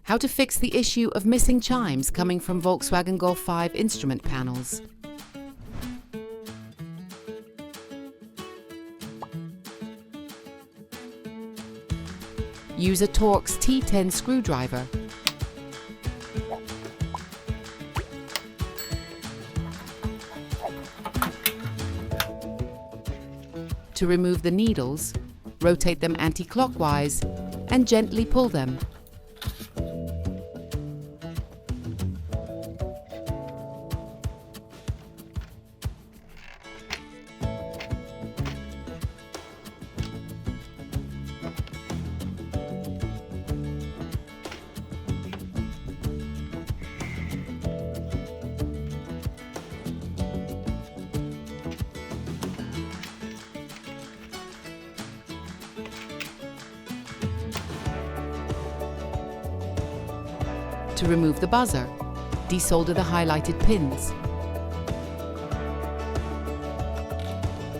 How to fix the issue of missing chimes coming from Volkswagen Golf 5 instrument panels. Use a Torx T10 screwdriver. To remove the needles, rotate them anti-clockwise and gently pull them. To remove the buzzer, desolder the highlighted pins.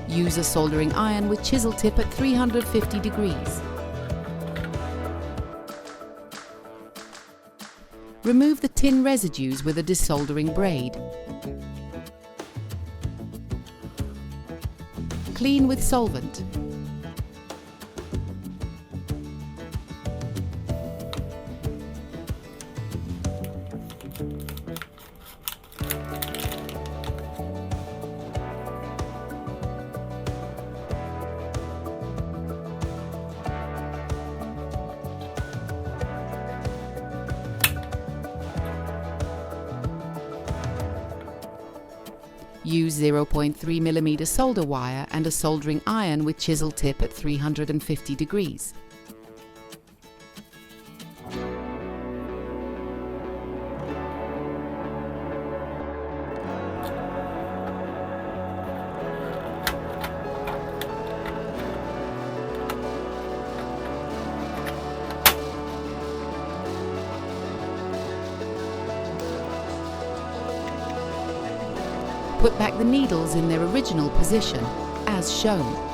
Use a soldering iron with chisel tip at 350 degrees. Remove the tin residues with a desoldering braid. Clean with solvent. Use 0.3 mm solder wire and a soldering iron with chisel tip at 350 degrees. Put back the needles in their original position, as shown.